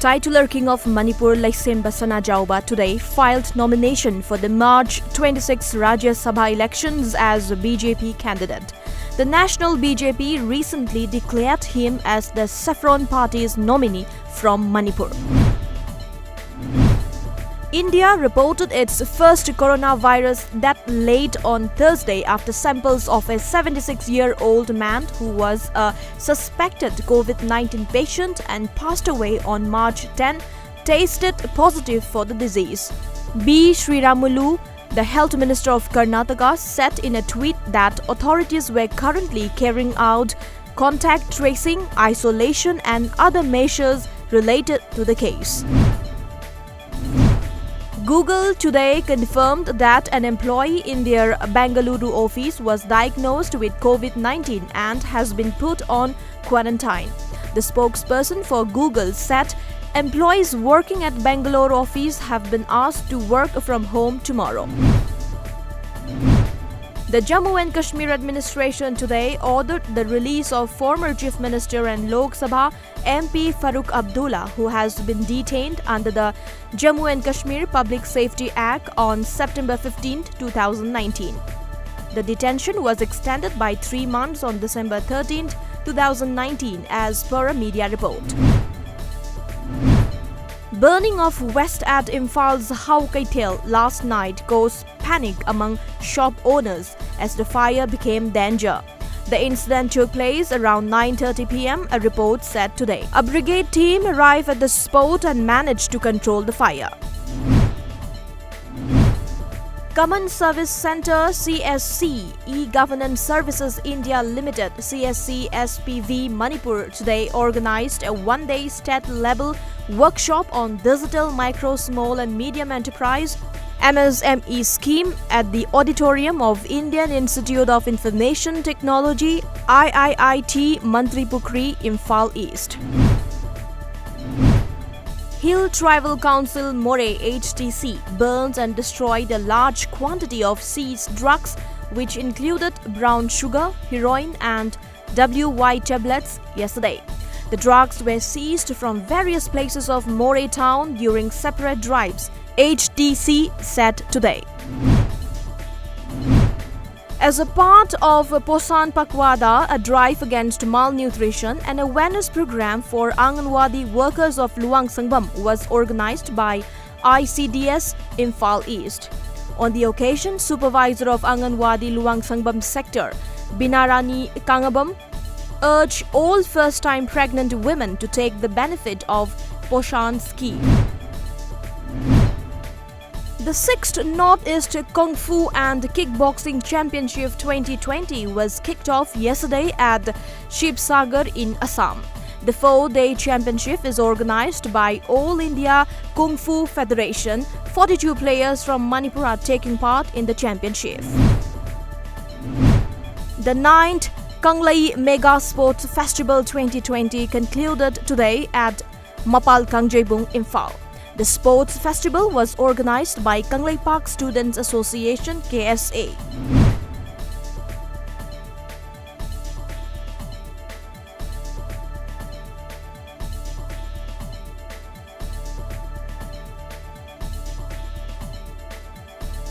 titular king of Manipur, Laisemba Sanajauba, today filed nomination for the March 26 Rajya Sabha elections as a BJP candidate. The national BJP recently declared him as the Saffron Party's nominee from Manipur. India reported its first coronavirus death late on Thursday after samples of a 76-year-old man who was a suspected COVID-19 patient and passed away on March 10 tested positive for the disease. B. Sriramulu, the health minister of Karnataka, said in a tweet that authorities were currently carrying out contact tracing, isolation and other measures related to the case. Google today confirmed that an employee in their Bengaluru office was diagnosed with COVID-19 and has been put on quarantine. The spokesperson for Google said employees working at Bangalore office have been asked to work from home tomorrow. The Jammu and Kashmir administration today ordered the release of former Chief Minister and Lok Sabha MP Farooq Abdullah, who has been detained under the Jammu and Kashmir Public Safety Act on September 15, 2019. The detention was extended by 3 months on December 13, 2019, as per a media report. Burning of West at Imphaal's Haukaitel last night caused panic among shop owners as the fire became danger. The incident took place around 9:30 p.m., a report said today. A brigade team arrived at the spot and managed to control the fire. Common Service Centre CSC E-Governance Services India Limited CSC SPV Manipur today organized a one-day state-level workshop on digital micro, small and medium enterprise MSME scheme at the auditorium of Indian Institute of Information Technology IIIT Mantripukri, Imphal East. Hill Tribal Council Moray HTC burned and destroyed a large quantity of seized drugs which included brown sugar, heroin and WY tablets yesterday. The drugs were seized from various places of Moray town during separate drives, HTC said today. As a part of Posan Pakwada, a drive against malnutrition and awareness program for Anganwadi workers of Luang Sangbam was organized by ICDS Imphal East. On the occasion, Supervisor of Anganwadi Luang Sangbam sector, Binarani Kangabam, urged all first-time pregnant women to take the benefit of Poshan scheme. The 6th Northeast Kung Fu and Kickboxing Championship 2020 was kicked off yesterday at Shibsagar in Assam. The 4-day championship is organized by All India Kung Fu Federation. 42 players from Manipur are taking part in the championship. The 9th Kanglai Mega Sports Festival 2020 concluded today at Mapal Kangjebung, Imphal. The sports festival was organized by Kanglai Park Students Association KSA.